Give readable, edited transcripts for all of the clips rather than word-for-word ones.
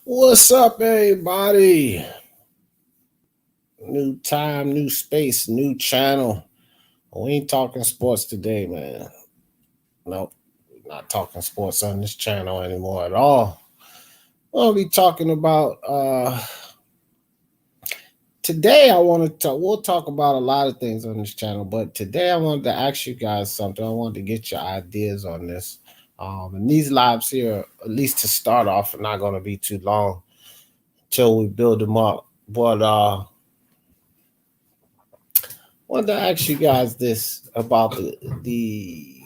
What's up, everybody? New time, new space, new channel. We ain't talking sports today, man. Nope, not talking sports on this channel anymore at all. We'll be talking about today. I want to talk. We'll talk about a lot of things on this channel, but today I wanted to ask you guys something. I wanted to get your ideas on this. And these lives here, at least to start off, are not going to be too long till we build them up. But wanted to ask you guys this about the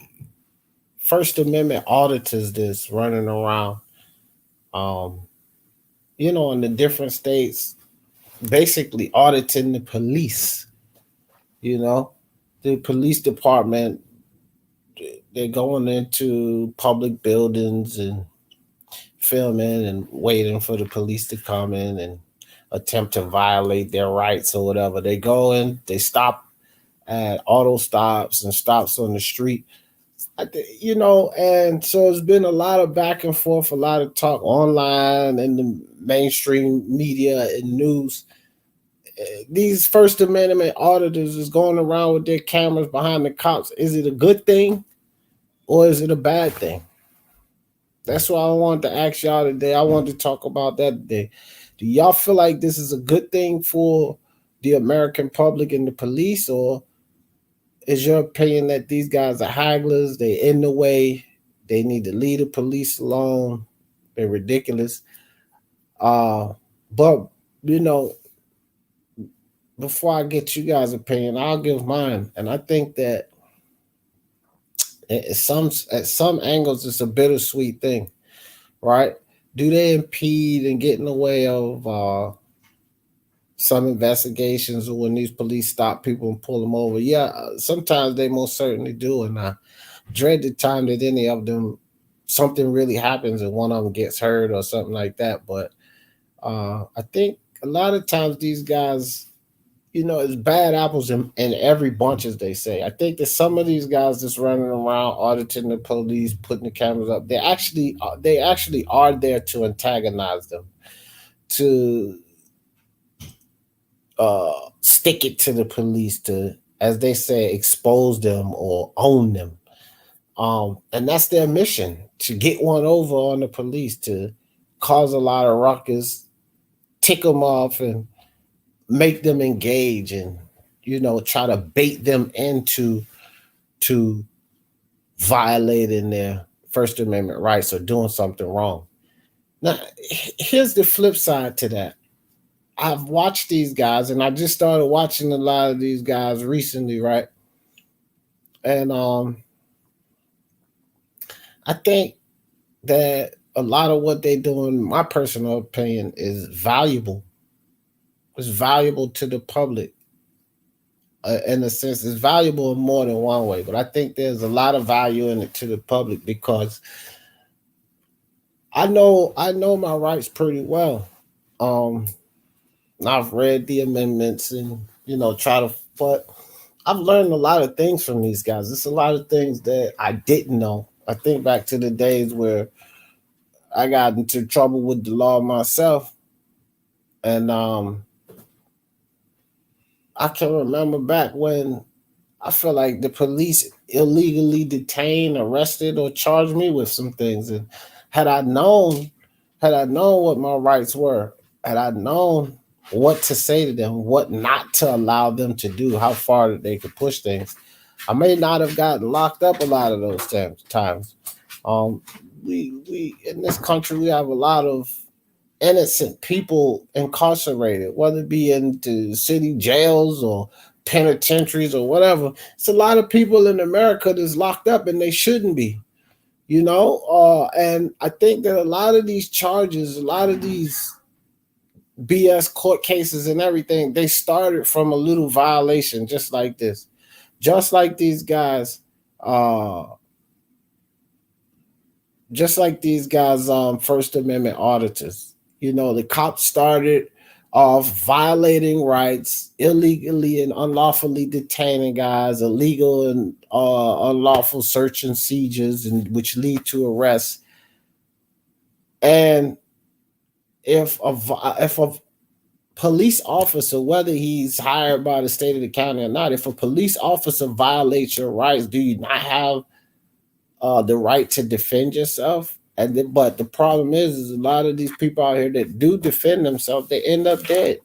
First Amendment auditors that's running around, um, in the different states, basically auditing the police. You know, the police department, they're going into public buildings and filming and waiting for the police to come in and attempt to violate their rights or whatever. They go in, they stop at auto stops and stops on the street. And so it's been a lot of back and forth, a lot of talk online and the mainstream media and news. These First Amendment auditors is going around with their cameras behind the cops. Is it a good thing or is it a bad thing? That's what I wanted to ask y'all today. I wanted to talk about that today. Do y'all feel like this is a good thing for the American public and the police, or is your opinion that these guys are hagglers? They in the way. They need to leave the police alone. They're ridiculous. But you know, before I get you guys' opinion, I'll give mine. And I think that at some angles it's a bittersweet thing, right? Do they impede and get in the way of some investigations, or when these police stop people and pull them over? Yeah, sometimes they most certainly do, and I dread the time that any of them something really happens and one of them gets hurt or something like that. But I think a lot of times these guys, it's bad apples in every bunch, as they say. I think that some of these guys that's running around auditing the police, putting the cameras up, they actually are there to antagonize them, to stick it to the police, to, as they say, expose them or own them. And that's their mission, to get one over on the police, to cause a lot of ruckus, tick them off, and make them engage, and try to bait them into violating their First Amendment rights or doing something wrong. Now, here's the flip side to that. I've watched these guys, and I just started watching a lot of these guys recently, right? And I think that a lot of what they do, in my personal opinion, is valuable. It's valuable to the public. In a sense, it's valuable in more than one way, but I think there's a lot of value in it to the public, because I know my rights pretty well. Um, I've read the amendments and try to, but I've learned a lot of things from these guys. It's a lot of things that I didn't know. I think back to the days where I got into trouble with the law myself, and I can remember back when I feel like the police illegally detained, arrested, or charged me with some things. And had I known, had I known what my rights were, had I known what to say to them, what not to allow them to do, how far that they could push things, I may not have gotten locked up a lot of those times. Um, we in this country, we have a lot of innocent people incarcerated, whether it be into city jails or penitentiaries or whatever. It's a lot of people in America that's locked up and they shouldn't be, and I think that a lot of these charges, a lot of these BS court cases and everything, they started from a little violation just like this. Just like these guys, uh, First Amendment auditors. The cops started off violating rights, illegally and unlawfully detaining guys, illegal and unlawful search and seizures, and which lead to arrests. And if a police officer, whether he's hired by the state of the county or not, if a police officer violates your rights, do you not have the right to defend yourself? And then, but the problem is a lot of these people out here that do defend themselves, they end up dead,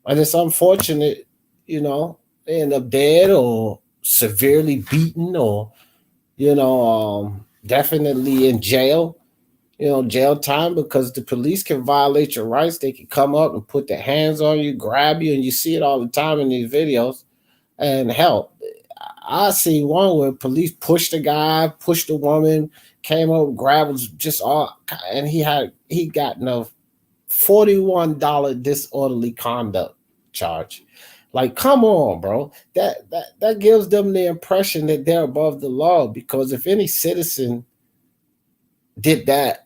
and it's unfortunate. They end up dead or severely beaten, or definitely in jail. Jail time, because the police can violate your rights. They can come up and put their hands on you, grab you, and you see it all the time in these videos. And hell, I seen one where police pushed a guy, pushed a woman, came up, grabbed, was just all, and he got no $41 disorderly conduct charge. Like, come on, bro. That gives them the impression that they're above the law, because if any citizen did that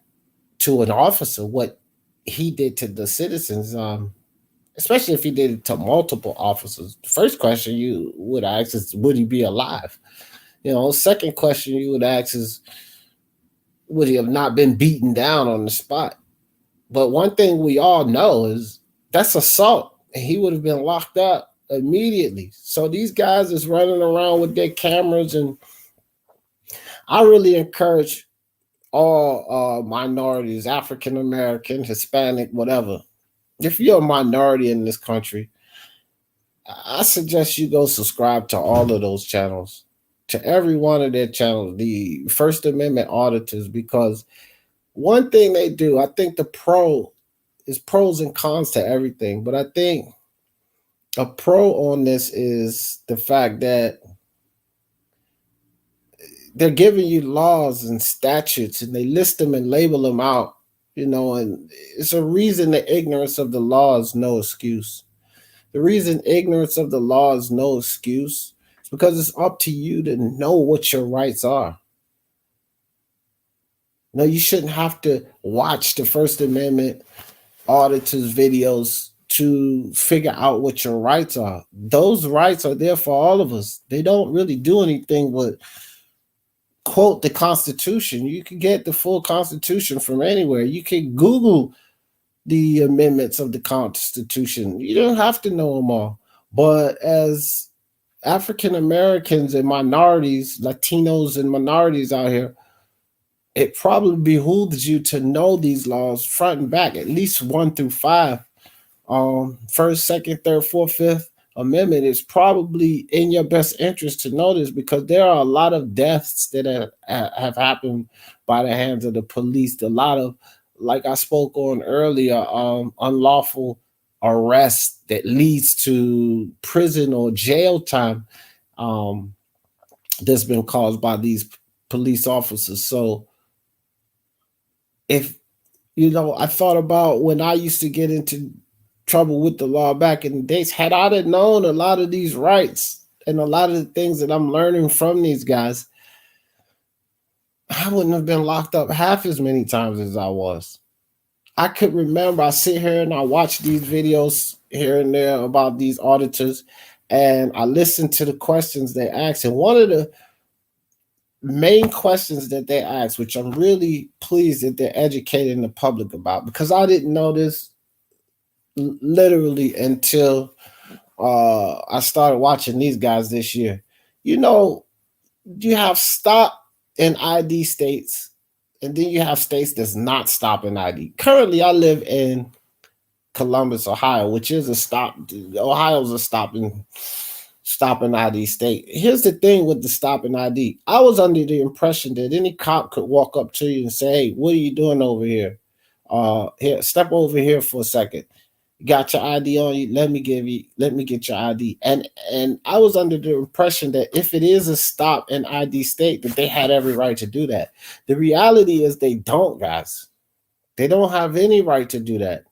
to an officer, what he did to the citizens, especially if he did it to multiple officers, the first question you would ask is, would he be alive? Second question you would ask is, would he have not been beaten down on the spot? But one thing we all know is that's assault, and he would have been locked up immediately. So these guys is running around with their cameras, and I really encourage all minorities, African American, Hispanic, whatever. If you're a minority in this country, I suggest you go subscribe to all of those channels, to every one of their channels, the First Amendment Auditors, because one thing they do, I think is pros and cons to everything, but I think a pro on this is the fact that they're giving you laws and statutes, and they list them and label them out, and it's a reason the ignorance of the law is no excuse. The reason ignorance of the law is no excuse is because it's up to you to know what your rights are. No, you shouldn't have to watch the First Amendment auditors videos to figure out what your rights are. Those rights are there for all of us. They don't really do anything but quote the Constitution. You can get the full Constitution from anywhere. You can Google the amendments of the Constitution. You don't have to know them all. But as African Americans and minorities, Latinos and minorities out here, it probably behooves you to know these laws front and back, at least 1 through 5. First, second, third, fourth, fifth amendment is probably in your best interest to know this, because there are a lot of deaths that have happened by the hands of the police. A lot of, like I spoke on earlier, unlawful arrest that leads to prison or jail time that's been caused by these police officers. So if, I thought about when I used to get into trouble with the law back in the days, had I have known a lot of these rights and a lot of the things that I'm learning from these guys, I wouldn't have been locked up half as many times as I was. I could remember, I sit here and I watch these videos here and there about these auditors, and I listen to the questions they ask. And one of the main questions that they ask, which I'm really pleased that they're educating the public about, because I didn't know this literally until I started watching these guys this year. You have stop and ID states, and then you have states that's not stopping ID. Currently, I live in Columbus, Ohio, which is a stop. Ohio's a stopping ID state. Here's the thing with the stopping ID. I was under the impression that any cop could walk up to you and say, "Hey, what are you doing over here? Here, step over here for a second. You got your ID on you? Let me get your ID." And I was under the impression that if it is a stop and ID state, that they had every right to do that. The reality is they don't, guys. They don't have any right to do that.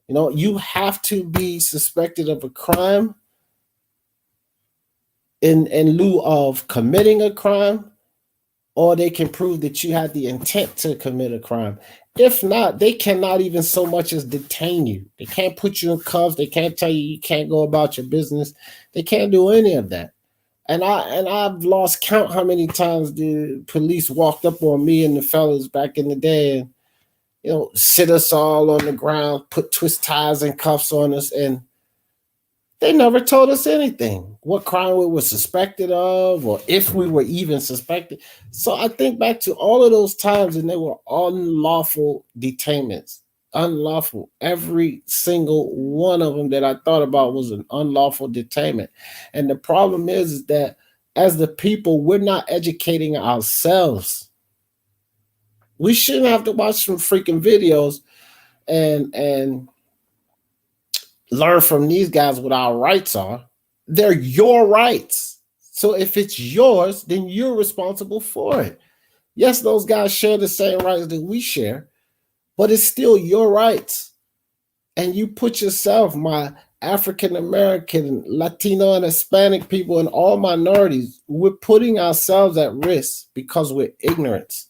You have to be suspected of a crime in lieu of committing a crime, or they can prove that you had the intent to commit a crime. If not, they cannot even so much as detain you. They can't put you in cuffs. They can't tell you can't go about your business. They can't do any of that. And I've lost count how many times the police walked up on me and the fellas back in the day, and sit us all on the ground, put twist ties and cuffs on us, and they never told us anything, what crime we were suspected of, or if we were even suspected. So I think back to all of those times, and they were unlawful detainments. Unlawful. Every single one of them that I thought about was an unlawful detainment. And the problem is that as the people, we're not educating ourselves. We shouldn't have to watch some freaking videos and learn from these guys what our rights are. They're your rights. So if it's yours, then you're responsible for it. Yes, those guys share the same rights that we share, but it's still your rights. And you put yourself, my African American, Latino, and Hispanic people, and all minorities, we're putting ourselves at risk because we're ignorant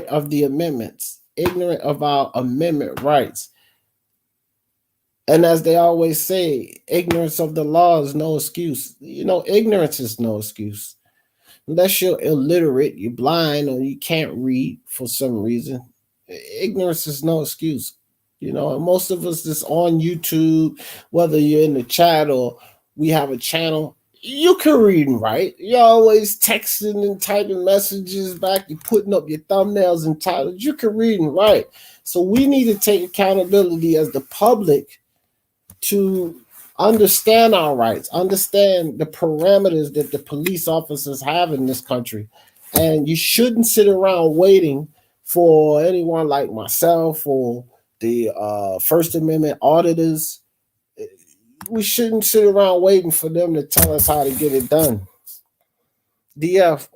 of the amendments, ignorant of our amendment rights. And as they always say, ignorance of the law is no excuse. Ignorance is no excuse. Unless you're illiterate, you're blind, or you can't read for some reason, ignorance is no excuse. And most of us that's on YouTube, whether you're in the chat or we have a channel, you can read and write. You're always texting and typing messages back. You're putting up your thumbnails and titles. You can read and write. So we need to take accountability as the public to understand our rights, understand the parameters that the police officers have in this country. And you shouldn't sit around waiting for anyone like myself or the First Amendment auditors. We shouldn't sit around waiting for them to tell us how to get it done. DF,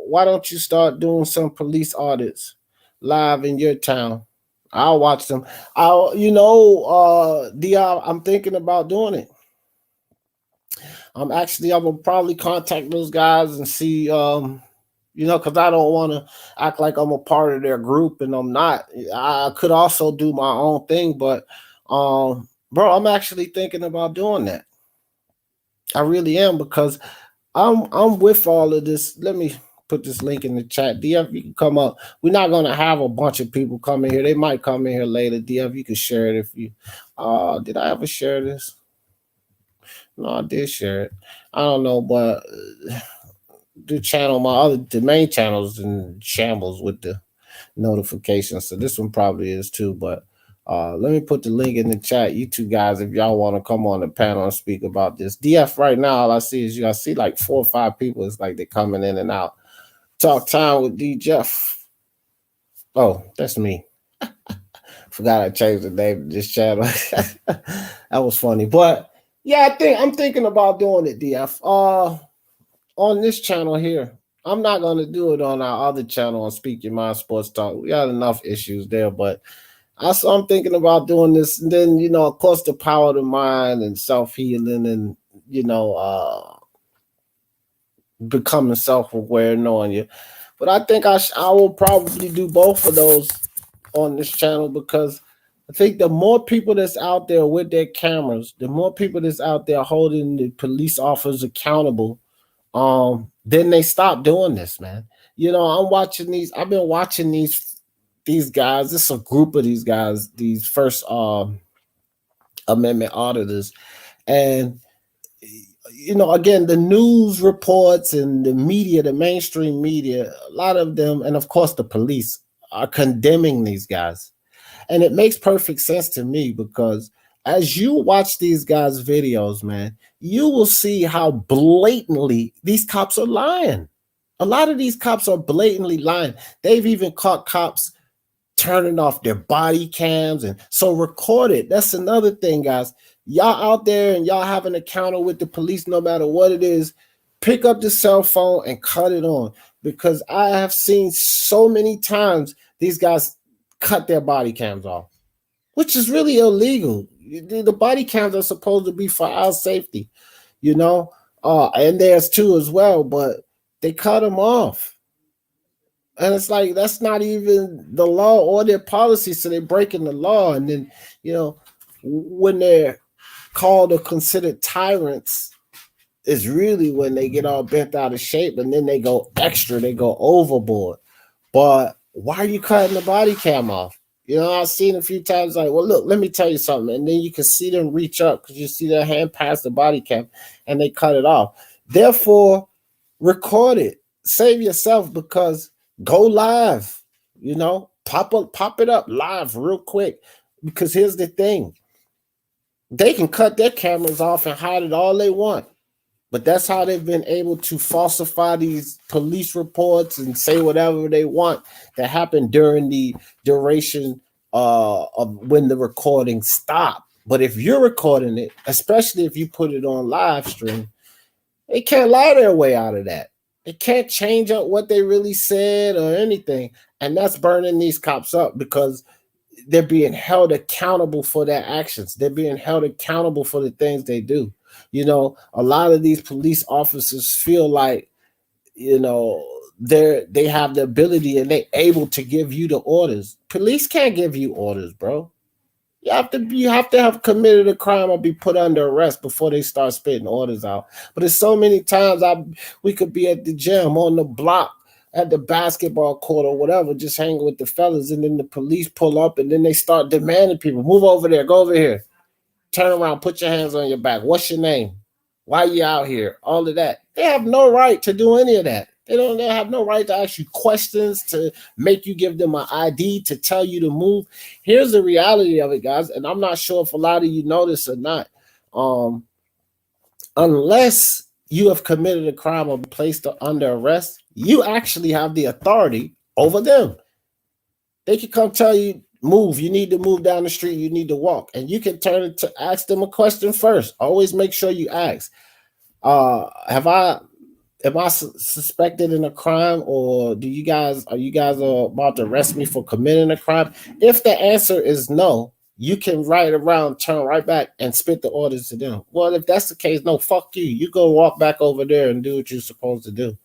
why don't you start doing some police audits live in your town? I'll watch them. DR, I'm thinking about doing it. I'm gonna probably contact those guys and see, because I don't want to act like I'm a part of their group and I'm not. I could also do my own thing, but bro, I'm actually thinking about doing that. I really am, because I'm with all of this. Let me put this link in the chat. DF, you can come up. We're not gonna have a bunch of people come in here. They might come in here later. DF, you can share it if you did I ever share this? No, I did share it. I don't know, but the channel, the main channel's in shambles with the notifications. So this one probably is too, but let me put the link in the chat. You two guys, if y'all want to come on the panel and speak about this. DF, right now, all I see is I see like 4 or 5 people. It's like they're coming in and out. Talk time with D Jeff. Oh, that's me. Forgot I changed the name of this channel. That was funny. But yeah, I'm thinking about doing it, DF. On this channel here. I'm not going to do it on our other channel on Speak Your Mind Sports Talk. We got enough issues there, but I'm thinking about doing this. And then, of course, the power of the mind and self-healing and, becoming self-aware, knowing you. But I think I will probably do both of those on this channel, because I think the more people that's out there with their cameras, the more people that's out there holding the police officers accountable, then they stop doing this, man. I'm watching these. I've been watching these guys. This is a group of these guys, these First Amendment auditors, and again, the news reports and the media, the mainstream media, a lot of them, and of course the police, are condemning these guys. And it makes perfect sense to me, because as you watch these guys' videos, man, you will see how blatantly these cops are lying. A lot of these cops are blatantly lying. They've even caught cops turning off their body cams. And so record it. That's another thing, guys. Y'all out there and y'all have an encounter with the police, no matter what it is, pick up the cell phone and cut it on. Because I have seen so many times these guys cut their body cams off, which is really illegal. The body cams are supposed to be for our safety, and theirs too as well, but they cut them off. And it's like, that's not even the law or their policy, so they're breaking the law. And then, when they're called or considered tyrants, is really when they get all bent out of shape, and then they go extra, they go overboard. But why are you cutting the body cam off? You know, I've seen a few times like, well, look, let me tell you something. And then you can see them reach up because you see their hand pass the body cam and they cut it off. Therefore, record it. Save yourself because go live. You know, pop it up live real quick. Because here's the thing. They can cut their cameras off and hide it all they want. But that's how they've been able to falsify these police reports and say whatever they want that happened during the duration of when the recording stopped. But if you're recording it, especially if you put it on live stream, they can't lie their way out of that. They can't change up what they really said or anything. And that's burning these cops up because they're being held accountable for their actions. They're being held accountable for the things they do. You know, a lot of these police officers feel like, you know, they have the ability and they're able to give you the orders. Police can't give you orders, bro. You have to have committed a crime or be put under arrest before they start spitting orders out. But there's so many times we could be at the gym, on the block, at the basketball court or whatever, just hanging with the fellas, and then the police pull up and then they start demanding people, move over there, go over here, turn around, put your hands on your back. What's your name? Why are you out here? All of that. They have no right to do any of that. They have no right to ask you questions, to make you give them an ID, to tell you to move. Here's the reality of it, guys, and I'm not sure if a lot of you know this or not. Unless you have committed a crime or placed under arrest, you actually have the authority over them. They can come tell you, move, you need to move down the street, you need to walk. And you can turn it to ask them a question first. Always make sure you ask. Am I suspected in a crime, or are you guys about to arrest me for committing a crime? If the answer is no, you can right around, turn right back and spit the orders to them. Well, if that's the case, no, fuck you. You go walk back over there and do what you're supposed to do.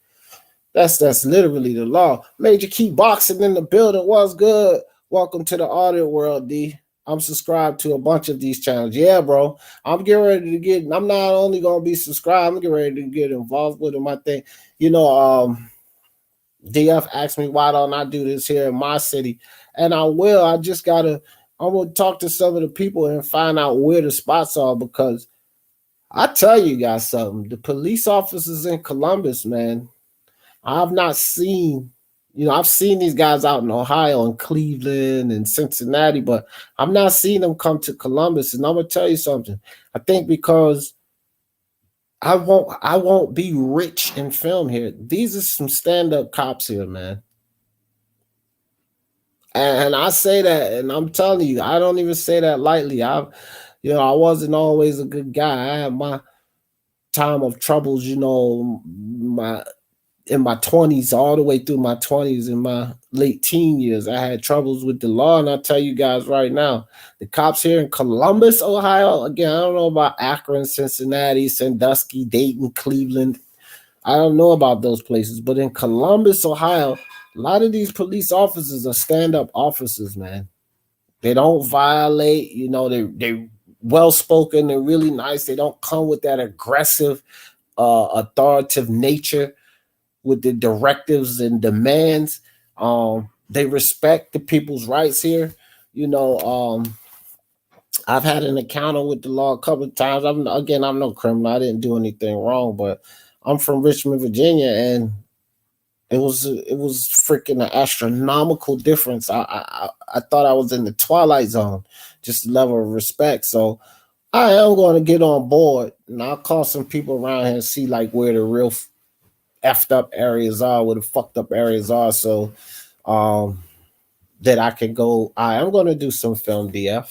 That's literally the law. Major Key Boxing in the building. What's good? Welcome to the audio world, D. I'm subscribed to a bunch of these channels. Yeah, bro. I'm getting ready to get. I'm not only gonna be subscribed. I'm getting ready to get involved with my thing. You know, DF asked me why don't I do this here in my city, and I will. I just gotta. I'm gonna talk to some of the people and find out where the spots are, because I tell you guys something. The police officers in Columbus, man, I've not seen, I've seen these guys out in Ohio and Cleveland and Cincinnati, but I'm not seeing them come to Columbus. And I'm gonna tell you something. I think because I won't be rich in film here. These are some stand-up cops here, man. And I say that, and I'm telling you, I don't even say that lightly. I wasn't always a good guy. I had my time of troubles, my in my 20s, all the way through my 20s, in my late teen years. I had troubles with the law, and I'll tell you guys right now, the cops here in Columbus, Ohio, again, I don't know about Akron, Cincinnati, Sandusky, Dayton, Cleveland. I don't know about those places, but in Columbus, Ohio, a lot of these police officers are stand-up officers, man. They don't violate, they well-spoken, they're really nice. They don't come with that aggressive, authoritative nature with the directives and demands. They respect the people's rights here. I've had an encounter with the law a couple of times. I'm no criminal. I didn't do anything wrong, but I'm from Richmond, Virginia, and it was freaking an astronomical difference. I thought I was in the Twilight Zone, just the level of respect. So I am going to get on board, and I'll call some people around here and see like where the real effed up areas are, where the fucked up areas are, so that I can go. I am going to do some film, DF.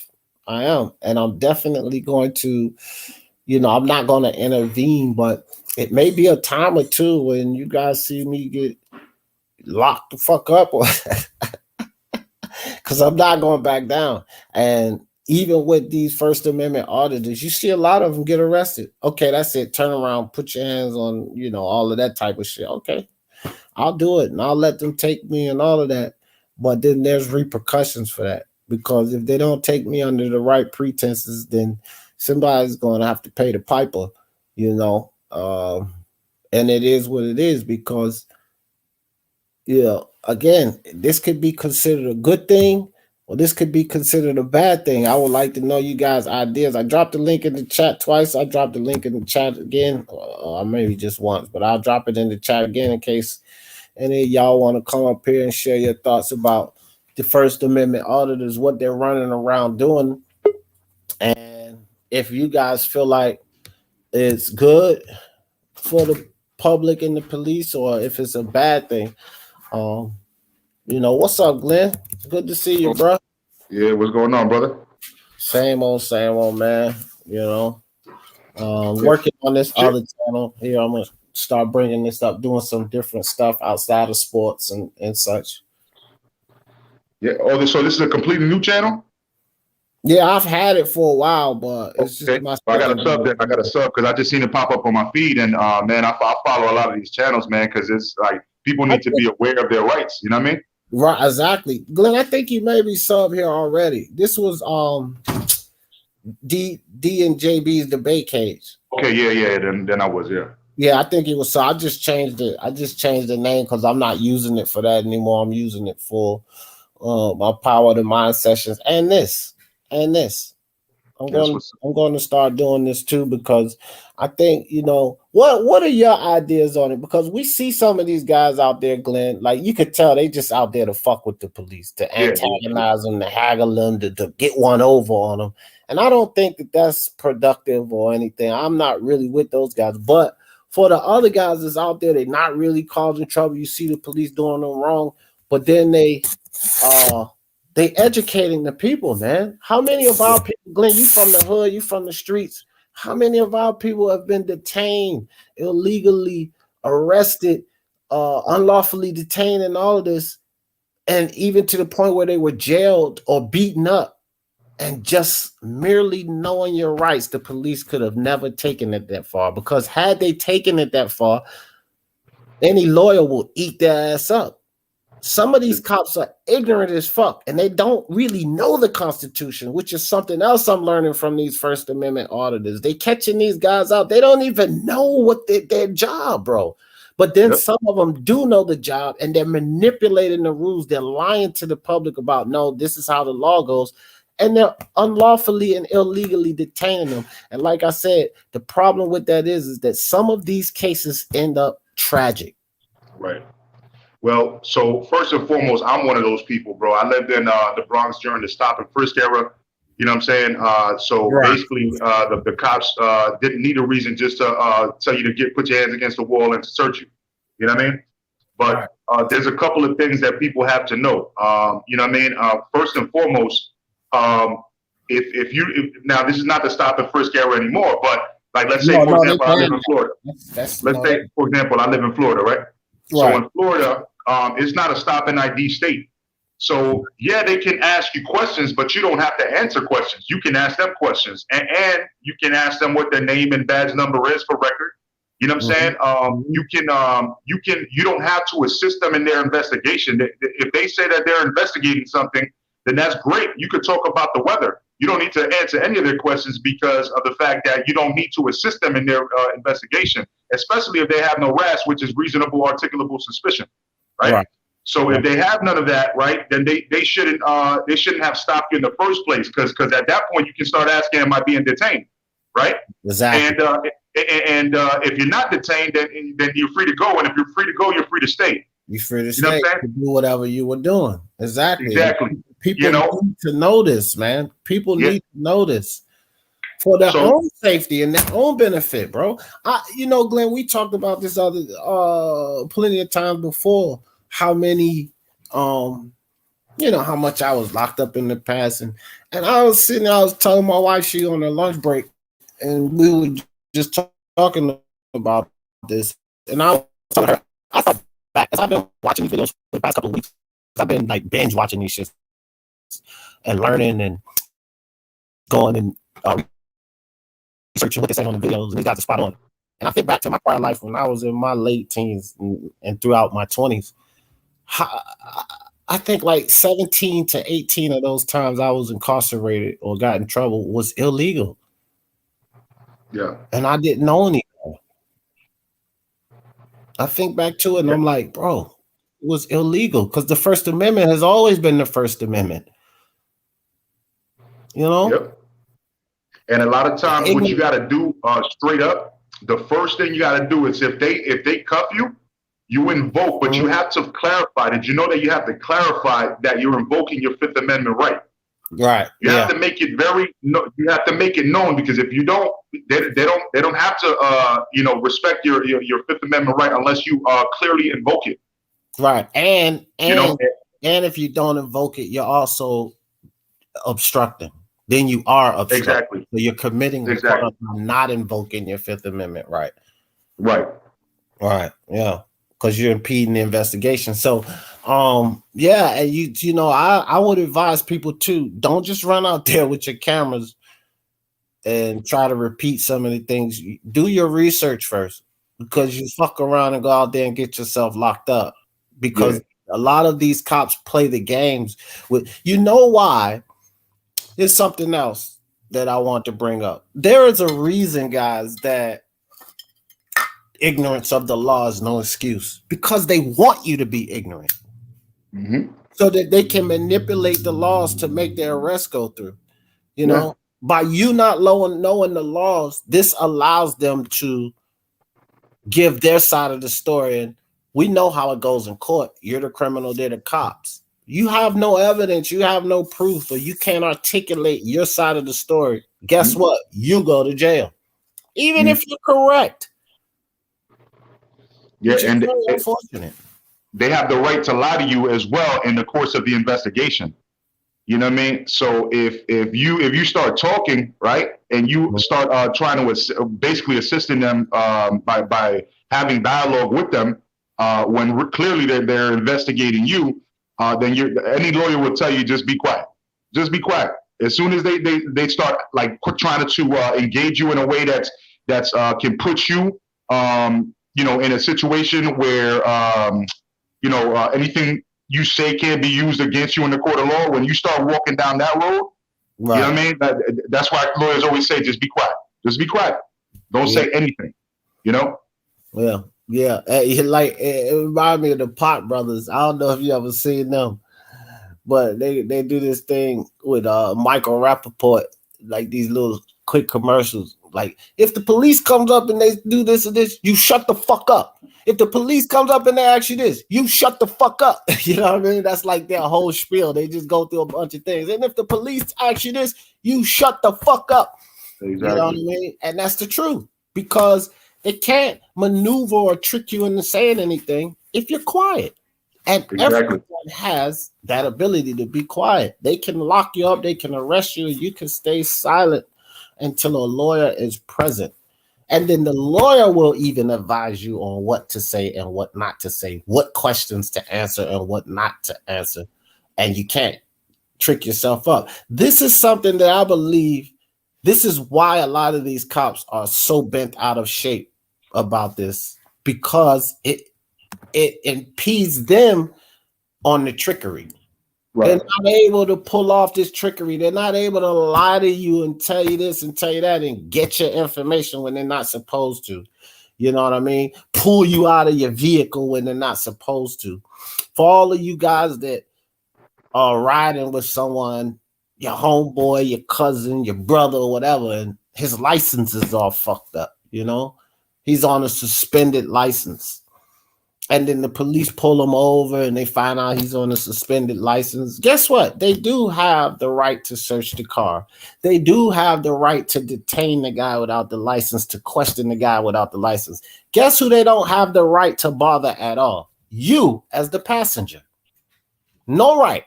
I am, and I'm definitely going to. I'm not going to intervene, but it may be a time or two when you guys see me get locked the fuck up, because I'm not going back down. And even with these First Amendment auditors, you see a lot of them get arrested. Okay, that's it. Turn around, put your hands on, all of that type of shit. Okay, I'll do it, and I'll let them take me and all of that. But then there's repercussions for that, because if they don't take me under the right pretenses, then somebody's going to have to pay the piper, and it is what it is, because Yeah, again, this could be considered a good thing, or this could be considered a bad thing. I would like to know you guys' ideas. I dropped the link in the chat twice. I dropped the link in the chat again, maybe just once, but I'll drop it in the chat again in case any of y'all want to come up here and share your thoughts about the First Amendment auditors, what they're running around doing, and if you guys feel like it's good for the public and the police, or if it's a bad thing. Um, what's up, Glenn? Good to see you, bro. Yeah, what's going on, brother? Same old, man. Yeah. Working on this other channel here. I'm gonna start bringing this up, doing some different stuff outside of sports and such. Yeah. Oh, so this is a completely new channel? Yeah, I've had it for a while, but it's just my. Well, I got a sub there. I got a sub because I just seen it pop up on my feed, and man, I follow a lot of these channels, man, because it's like people need to be aware of their rights. You know what I mean? Right, exactly. Glenn, I think you maybe sub here already. This was D and JB's debate cage. Okay, yeah. Then I was, yeah. Yeah, I think it was. So I just changed it. I just changed the name because I'm not using it for that anymore. I'm using it for my Power to Mind sessions and this. I'm going to start doing this too, because I think, what are your ideas on it? Because we see some of these guys out there, Glenn, like you could tell they just out there to fuck with the police, to antagonize them, to haggle them, to get one over on them. And I don't think that that's productive or anything. I'm not really with those guys. But for the other guys that's out there, they're not really causing trouble. You see the police doing them wrong, but then they educating the people, man. How many of our people, Glenn, you from the hood, you from the streets, how many of our people have been detained, illegally arrested, unlawfully detained, and all of this, and even to the point where they were jailed or beaten up, and just merely knowing your rights, the police could have never taken it that far, because had they taken it that far, any lawyer will eat their ass up. Some of these cops are ignorant as fuck, and they don't really know the Constitution, which is something else I'm learning from these First Amendment auditors. They catching these guys out. They don't even know what their job, bro. But then some of them do know the job, and they're manipulating the rules. They're lying to the public about, no, this is how the law goes. And they're unlawfully and illegally detaining them. And like I said, the problem with that is that some of these cases end up tragic. Right. Well, so first and foremost, I'm one of those people, bro. I lived in the Bronx during the stop and frisk era. You know what I'm saying? Basically, the cops didn't need a reason just to tell you to put your hands against the wall and to search you. You know what I mean? But there's a couple of things that people have to know. You know what I mean? First and foremost, if now this is not the stop and frisk era anymore, but like let's say for example, I live in Florida. Let's say for example, I live in Florida, right? So in Florida, it's not a stop and ID state. So yeah, they can ask you questions, but you don't have to answer questions. You can ask them questions, and you can ask them what their name and badge number is for record. You know what I'm saying? You don't have to assist them in their investigation. If they say that they're investigating something, then that's great. You could talk about the weather. You don't need to answer any of their questions because of the fact that you don't need to assist them in their investigation, especially if they have no RAS, which is reasonable articulable suspicion, right? So if they have none of that, right, then they shouldn't have stopped you in the first place, because at that point you can start asking, am I being detained, right? Exactly. And if you're not detained, then you're free to go, and if you're free to go, you're free to stay. You're free to stay to do whatever you were doing. Exactly. People need to know this, man. People need to know this for their own safety and their own benefit, bro. Glenn, we talked about this other plenty of times before. How many, how much I was locked up in the past, and I was telling my wife, she on her lunch break, and we were just talking about this, and I was telling her, I thought back, as I've been watching these videos for the past couple of weeks, I've been like binge watching these shit and learning and going and researching what they say on the videos, and these guys are spot on. And I think back to my prior life when I was in my late teens and throughout my 20s. I think like 17 to 18 of those times I was incarcerated or got in trouble was illegal. Yeah. And I didn't know anything. I think back to it and I'm like, bro, was illegal because the First Amendment has always been the First Amendment. You know? Yep. And a lot of times what you got to do straight up, the first thing you got to do is if they cuff you, you invoke, but you have to clarify. Did you know that you have to clarify that you're invoking your Fifth Amendment right? Right. You have to make it you have to make it known, because if you don't, they don't have to respect your Fifth Amendment right unless you clearly invoke it. Right. And if you don't invoke it, you're also obstructing. Then you are obstructing. Exactly. So you're committing the crime of not invoking your Fifth Amendment right. Right. Right. Yeah. Because you're impeding the investigation. So yeah, and I would advise people too, don't just run out there with your cameras and try to repeat some of the things. Do your research first, because you fuck around and go out there and get yourself locked up. Because a lot of these cops play the games with, why? Here's something else that I want to bring up. There is a reason, guys, that ignorance of the law is no excuse, because they want you to be ignorant so that they can manipulate the laws to make their arrest go through. By you not knowing the laws, this allows them to give their side of the story. And we know how it goes in court. You're the criminal, they're the cops. You have no evidence, you have no proof, or you can't articulate your side of the story. Guess what? You go to jail, even if you're correct. Yeah, and unfortunate. They have the right to lie to you as well in the course of the investigation. You know what I mean? So if you start talking, right, and you start trying to basically assisting them by having dialogue with them when clearly they're investigating you, then any lawyer will tell you, just be quiet. Just be quiet. As soon as they start like trying to engage you in a way that's can put you in a situation where anything you say can't be used against you in the court of law. When you start walking down that road, right. You know what I mean? That's why lawyers always say, just be quiet. Just be quiet. Don't say anything. Yeah. Yeah. Like it reminds me of the Pot Brothers. I don't know if you ever seen them, but they do this thing with Michael Rappaport, like these little quick commercials. Like, if the police comes up and they do this or this, you shut the fuck up. If the police comes up and they ask you this, you shut the fuck up. You know what I mean? That's like their whole spiel. They just go through a bunch of things. And if the police ask you this, you shut the fuck up. Exactly. You know what I mean? And that's the truth, because they can't maneuver or trick you into saying anything if you're quiet. And everyone has that ability to be quiet. They can lock you up. They can arrest you. You can stay silent until a lawyer is present. And then the lawyer will even advise you on what to say and what not to say, what questions to answer and what not to answer. And you can't trick yourself up. This is something that I believe, this is why a lot of these cops are so bent out of shape about this, because it impedes them on the trickery. Right. They're not able to pull off this trickery. They're not able to lie to you and tell you this and tell you that and get your information when they're not supposed to. You know what I mean? Pull you out of your vehicle when they're not supposed to. For all of you guys that are riding with someone, your homeboy, your cousin, your brother, or whatever, and his license is all fucked up, he's on a suspended license. And then the police pull him over and they find out he's on a suspended license. Guess what? They do have the right to search the car. They do have the right to detain the guy without the license, to question the guy without the license. Guess who they don't have the right to bother at all? You as the passenger. No right.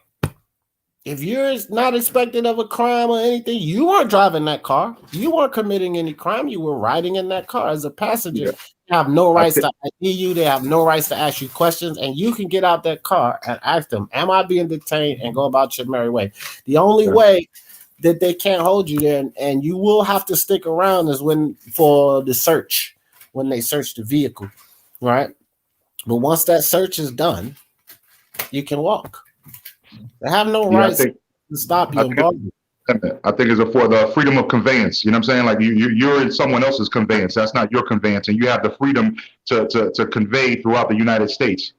If you're not expected of a crime or anything, you weren't driving that car. You weren't committing any crime. You were riding in that car as a passenger. Yeah. They have no rights to ID you. They have no rights to ask you questions. And you can get out that car and ask them, am I being detained, and go about your merry way. The only way that they can't hold you there, and you will have to stick around, is for the search, when they search the vehicle, right? But once that search is done, you can walk. They have no rights to stop you. I think it's for the freedom of conveyance. You know what I'm saying? Like you're in someone else's conveyance. That's not your conveyance, and you have the freedom to convey throughout the United States.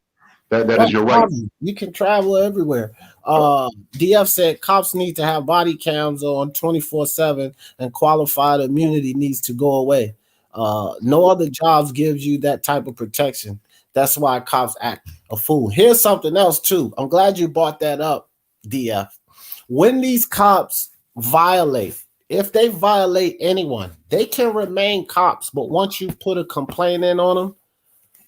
That is your right. You can travel everywhere. DF said cops need to have body cams on 24/7, and qualified immunity needs to go away. No other jobs gives you that type of protection. That's why cops act a fool. Here's something else too. I'm glad you brought that up, DF. When these cops violate, if they violate anyone, they can remain cops. But once you put a complaint in on them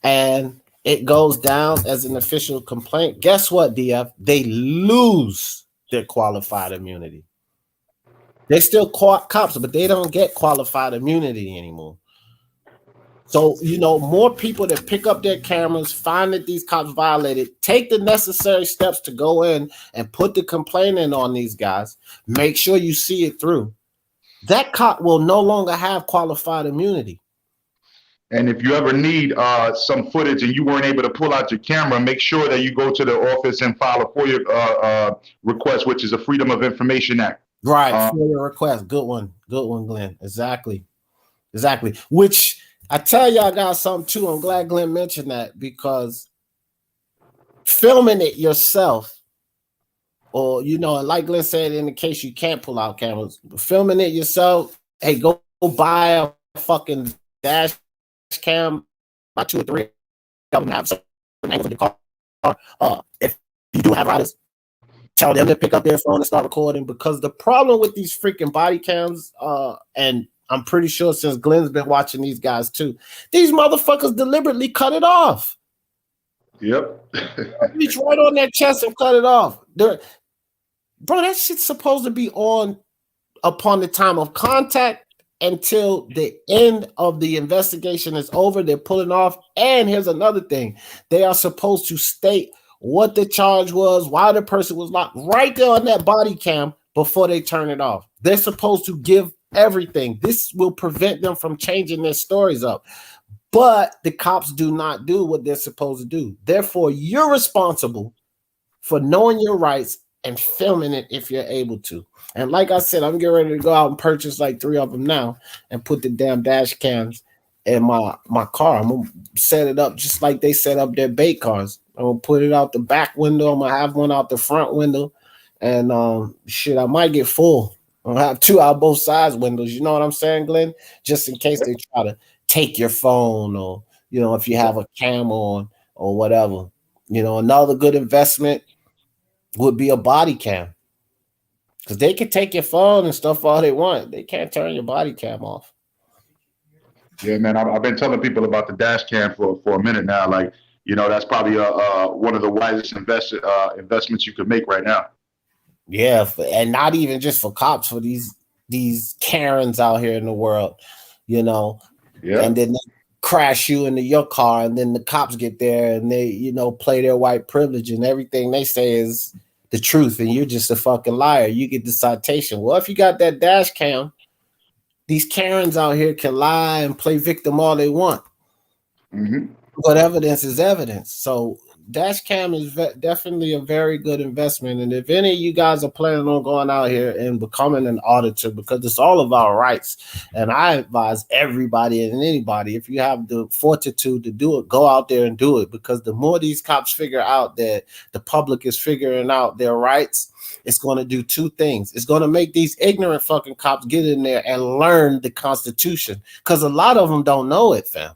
and it goes down as an official complaint, guess what, DF? They lose their qualified immunity. They're still cops, but they don't get qualified immunity anymore. So, more people that pick up their cameras, find that these cops violated, take the necessary steps to go in and put the complaint in on these guys, make sure you see it through. That cop will no longer have qualified immunity. And if you ever need some footage and you weren't able to pull out your camera, make sure that you go to the office and file a FOIA request, which is a Freedom of Information Act. Right, FOIA request. Good one, Glenn. Exactly. Which I tell y'all guys something too. I'm glad Glenn mentioned that, because filming it yourself, or like Glenn said, in the case you can't pull out cameras, filming it yourself. Hey, go buy a fucking dash cam, by 2 or 3 of them have some angle of the car. If you do have riders, tell them to pick up their phone and start recording, because the problem with these freaking body cams, and I'm pretty sure since Glenn's been watching these guys too, these motherfuckers deliberately cut it off. Yep. Reach right on their chest and cut it off. Bro, that shit's supposed to be on upon the time of contact until the end of the investigation is over. They're pulling off. And here's another thing. They are supposed to state what the charge was, why the person was locked, right there on that body cam before they turn it off. They're supposed to give everything. This will prevent them from changing their stories up. But the cops do not do what they're supposed to do. Therefore, you're responsible for knowing your rights and filming it if you're able to. And like I said, I'm getting ready to go out and purchase like 3 of them now and put the damn dash cams in my car. I'm gonna set it up just like they set up their bait cars. I'm gonna put it out the back window. I'm gonna have one out the front window, and I might get full. I'll have 2 out both sides windows. You know what I'm saying, Glenn? Just in case they try to take your phone, or if you have a cam on or whatever. Another good investment would be a body cam, because they can take your phone and stuff all they want. They can't turn your body cam off. Yeah, man, I've been telling people about the dash cam for a minute now. Like, that's probably one of the wisest investments you could make right now. Yeah, and not even just for cops, for these Karens out here in the world, Yeah. And then they crash you into your car, and then the cops get there and they, play their white privilege, and everything they say is the truth, and you're just a fucking liar. You get the citation. Well, if you got that dash cam, these Karens out here can lie and play victim all they want. Mm-hmm. But evidence is evidence. So dash cam is definitely a very good investment. And if any of you guys are planning on going out here and becoming an auditor, because it's all of our rights, and I advise everybody and anybody, if you have the fortitude to do it, go out there and do it, because the more these cops figure out that the public is figuring out their rights, it's going to do 2 things. It's going to make these ignorant fucking cops get in there and learn the Constitution, because a lot of them don't know it, fam.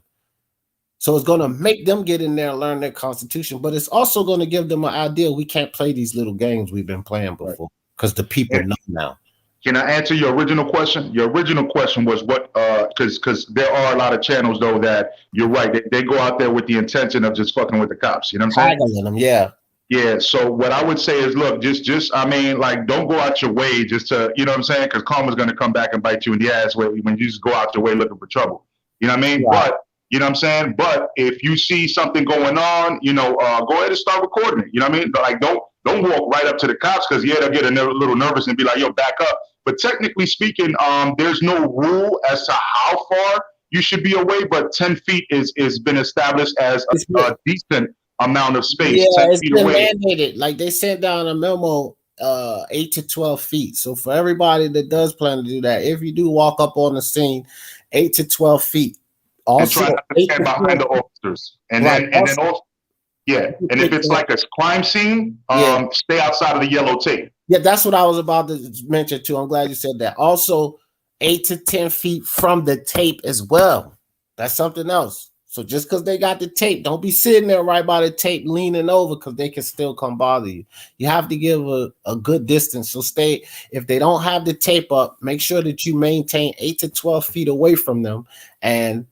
So it's going to make them get in there and learn their Constitution, but it's also going to give them an idea we can't play these little games we've been playing before, because the people know now. Can I answer your original question? Your original question was what, because there are a lot of channels, though, that you're right. They go out there with the intention of just fucking with the cops. You know what I'm saying? Haggling them, yeah. Yeah, so what I would say is, look, don't go out your way just to, you know what I'm saying? Because karma's going to come back and bite you in the ass when you just go out your way looking for trouble. You know what I mean? Right. But, you know what I'm saying? But if you see something going on, go ahead and start recording it. You know what I mean? But like, don't walk right up to the cops, because they'll get a little nervous and be like, yo, back up. But technically speaking, there's no rule as to how far you should be away, but 10 feet is been established as a decent amount of space. Yeah, it's been mandated. Like they sent down a memo, 8 to 12 feet. So for everybody that does plan to do that, if you do walk up on the scene, 8 to 12 feet. Also, and try not to stand behind the officers. And then also, Yeah, and if it's like a crime scene, stay outside of the yellow tape. Yeah, that's what I was about to mention too. I'm glad you said that. Also, 8 to 10 feet from the tape as well. That's something else. So just because they got the tape, don't be sitting there right by the tape leaning over, because they can still come bother you. You have to give a good distance. So stay, if they don't have the tape up, make sure that you maintain 8 to 12 feet away from them. And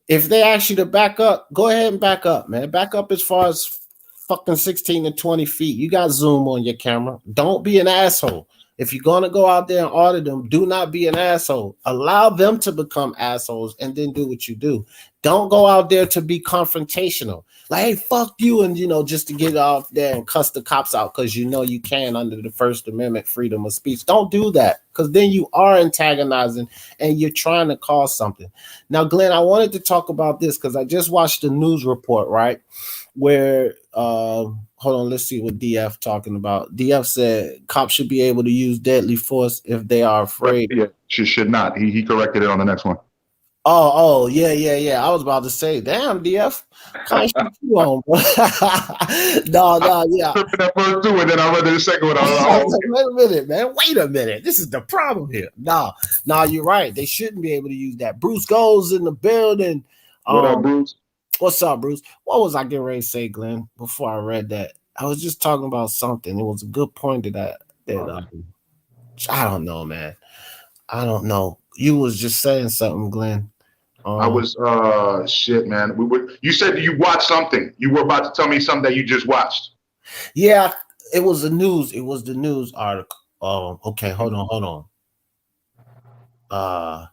if they ask you to back up, go ahead and back up, man. Back up as far as fucking 16 to 20 feet. You got zoom on your camera. Don't be an asshole. If you're going to go out there and audit them, do not be an asshole. Allow them to become assholes and then do what you do. Don't go out there to be confrontational. Like, hey, fuck you, and, just to get out there and cuss the cops out because you can under the First Amendment, freedom of speech. Don't do that, because then you are antagonizing and you're trying to cause something. Now, Glenn, I wanted to talk about this because I just watched the news report, right? Where hold on, let's see what DF talking about. DF said cops should be able to use deadly force if they are afraid. Yeah, she should not. He corrected it on the next one. Oh, yeah. I was about to say, damn, DF, kind of shit you on, bro. no, yeah. I that first two, and then I read the second one. I was like, wait a minute, man. Wait a minute. This is the problem here. No, you're right. They shouldn't be able to use that. Bruce goes in the building. What up, Bruce? What's up, Bruce? What was I getting ready to say, Glenn, before I read that? I was just talking about something. It was a good point that I don't know, man. I don't know. You was just saying something, Glenn. I was shit, man. You said you watched something. You were about to tell me something that you just watched. Yeah, it was the news. It was the news article. Okay, hold on.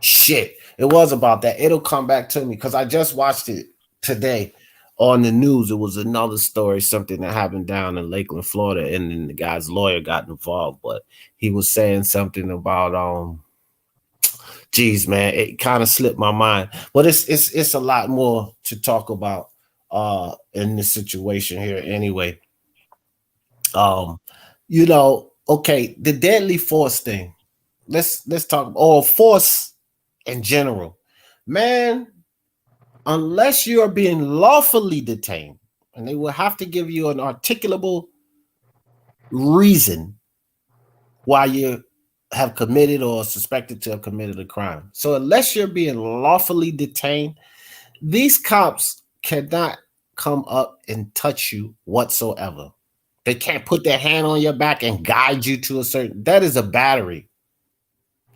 Shit, it was about that. It'll come back to me because I just watched it today on the news. It was another story, something that happened down in Lakeland, Florida, and then the guy's lawyer got involved. But he was saying something about geez, man, it kind of slipped my mind. But it's a lot more to talk about in this situation here anyway. Okay, the deadly force thing. Let's talk force in general, man. Unless you are being lawfully detained, and they will have to give you an articulable reason why you have committed or suspected to have committed a crime. So unless you're being lawfully detained, these cops cannot come up and touch you whatsoever. They can't put their hand on your back and guide you to that is a battery.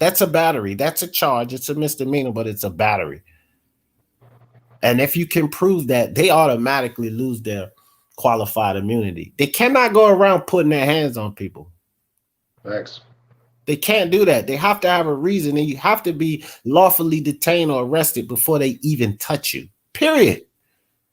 That's a battery. That's a charge. It's a misdemeanor, but it's a battery. And if you can prove that, they automatically lose their qualified immunity. They cannot go around putting their hands on people. Thanks. They can't do that. They have to have a reason, and you have to be lawfully detained or arrested before they even touch you. Period.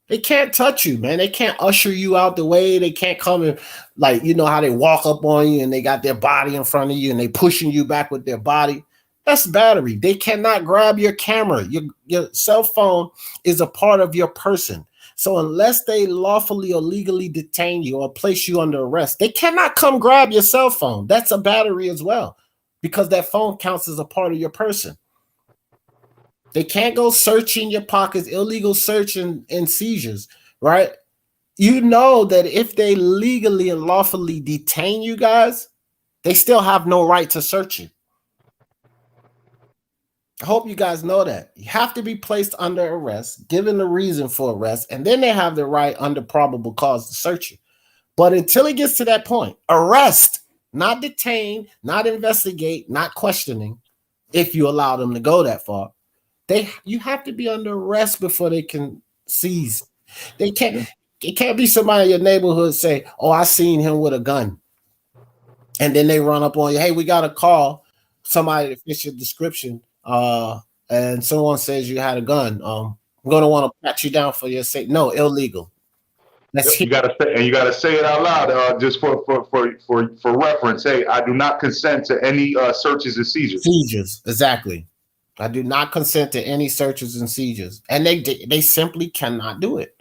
They can't touch you, man. They can't usher you out the way. They can't come and, like, how they walk up on you and they got their body in front of you and they pushing you back with their body. That's battery. They cannot grab your camera. Your cell phone is a part of your person. So unless they lawfully or legally detain you or place you under arrest, they cannot come grab your cell phone. That's a battery as well, because that phone counts as a part of your person. They can't go searching your pockets, illegal search and seizures, right? You know that if they legally and lawfully detain you guys, they still have no right to search you. I hope you guys know that. You have to be placed under arrest, given the reason for arrest, and then they have the right under probable cause to search you. But until it gets to that point, arrest, not detain, not investigate, not questioning, if you allow them to go that far, you have to be under arrest before they can seize. It can't be somebody in your neighborhood say, "Oh, I seen him with a gun," and then they run up on you. Hey, we got a call. Somebody that fits your description, and someone says you had a gun. I'm gonna want to pat you down for your sake. No, illegal. You gotta say it out loud, just for reference. Hey, I do not consent to any searches and seizures. Seizures, exactly. I do not consent to any searches and seizures, and they simply cannot do it.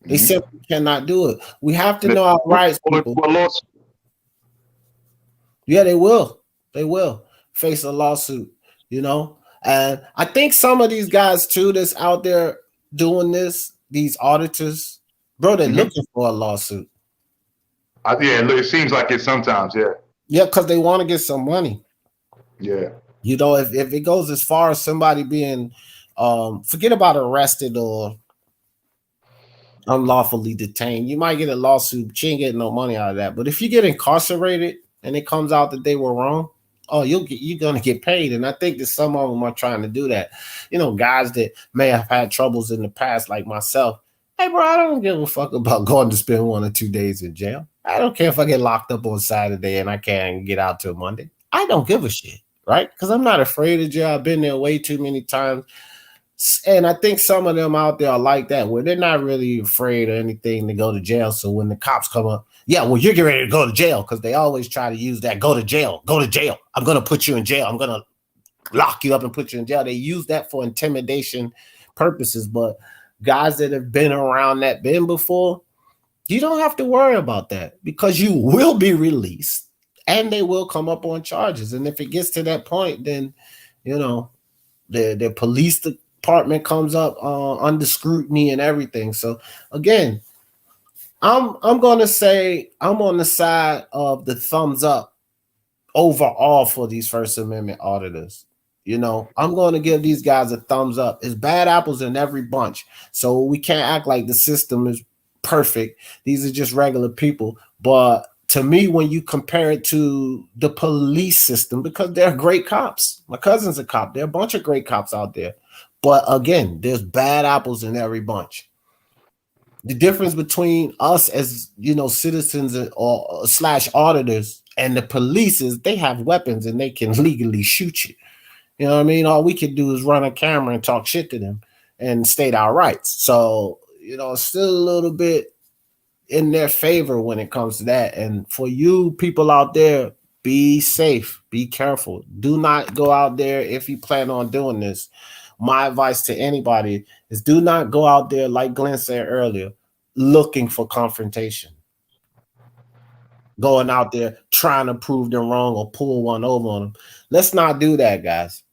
They simply cannot do it. We have to know our rights, people. Yeah, they will. They will face a lawsuit, And I think some of these guys too that's out there doing this, these auditors, Bro, they're looking for a lawsuit. Yeah, it seems like it sometimes. Yeah. Yeah, because they want to get some money. Yeah. You know, if it goes as far as somebody being, forget about arrested or unlawfully detained, you might get a lawsuit. But you ain't getting no money out of that. But if you get incarcerated and it comes out that they were wrong, oh, you're gonna get paid. And I think that some of them are trying to do that. You know, guys that may have had troubles in the past, like myself. Hey, bro, I don't give a fuck about going to spend 1 or 2 days in jail. I don't care if I get locked up on Saturday and I can't get out till Monday. I don't give a shit, right? Because I'm not afraid of jail. I've been there way too many times. And I think some of them out there are like that, where they're not really afraid or anything to go to jail. So when the cops come up, yeah, well, you're getting ready to go to jail, because they always try to use that, go to jail, go to jail. I'm going to put you in jail. I'm going to lock you up and put you in jail. They use that for intimidation purposes. But guys that have been around that been before, you don't have to worry about that, because you will be released and they will come up on charges. And if it gets to that point, then, you know, the police department comes up under scrutiny and everything. So again, I'm gonna say I'm on the side of the thumbs up overall for these First Amendment auditors. You know, I'm going to give these guys a thumbs up. It's bad apples in every bunch, so we can't act like the system is perfect. These are just regular people. But to me, when you compare it to the police system, because they're great cops, my cousin's a cop. There are a bunch of great cops out there. But again, there's bad apples in every bunch. The difference between us as, you know, citizens or slash auditors and the police is they have weapons and they can legally shoot you. You know what I mean? All we can do is run a camera and talk shit to them and state our rights. So, you know, it's still a little bit in their favor when it comes to that. And for you people out there, be safe, be careful. Do not go out there if you plan on doing this. My advice to anybody is do not go out there, like Glenn said earlier, looking for confrontation. Going out there trying to prove them wrong or pull one over on them. Let's not do that, guys.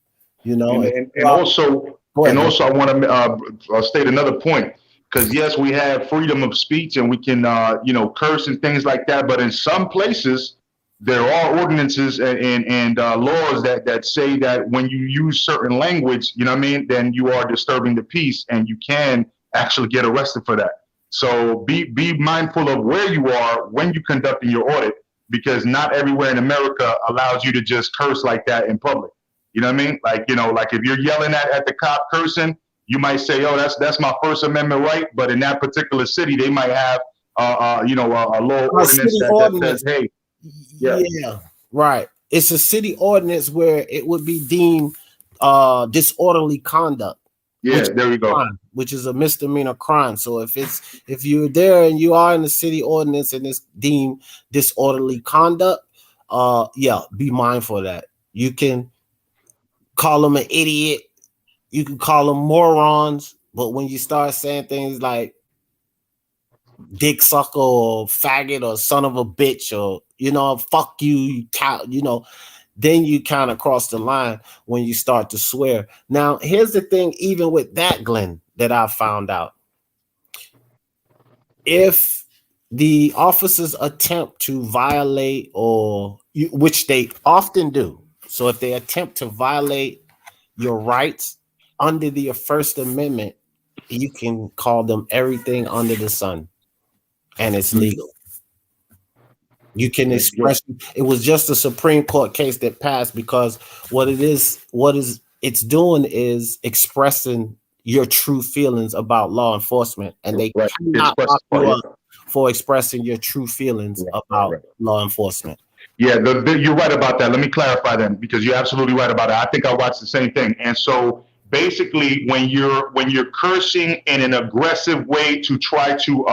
You know, and also I want to state another point, because yes, we have freedom of speech and we can you know, curse and things like that, but in some places there are ordinances and laws that say that when you use certain language, you know what I mean, then you are disturbing the peace and you can actually get arrested for that. So be mindful of where you are when you're conducting your audit, because not everywhere in America allows you to just curse like that in public. You know what I mean? Like, you know, like if you're yelling at the cop cursing, you might say, oh, that's my First Amendment right. But in that particular city, they might have, you know, a law ordinance that says, hey, yeah, right. It's a city ordinance where it would be deemed disorderly conduct. Yeah, there we go. Crime, which is a misdemeanor crime. So if you're there and you are in the city ordinance and it's deemed disorderly conduct, yeah, be mindful of that. You can call them an idiot, you can call them morons, but when you start saying things like dick sucker or faggot or son of a bitch or, you know, fuck you, you know, then you kind of cross the line when you start to swear. Now, here's the thing, even with that, Glenn, that I found out. If the officers attempt to violate which they often do. So if they attempt to violate your rights under the First Amendment, you can call them everything under the sun and it's legal. You can express. It was just a Supreme Court case that passed because what it's doing is expressing your true feelings about law enforcement, and they cannot lock you up for expressing your true feelings about law enforcement. Yeah, you're right about that. Let me clarify then, because you're absolutely right about it. I think I watched the same thing. And so basically, when you're cursing in an aggressive way to try to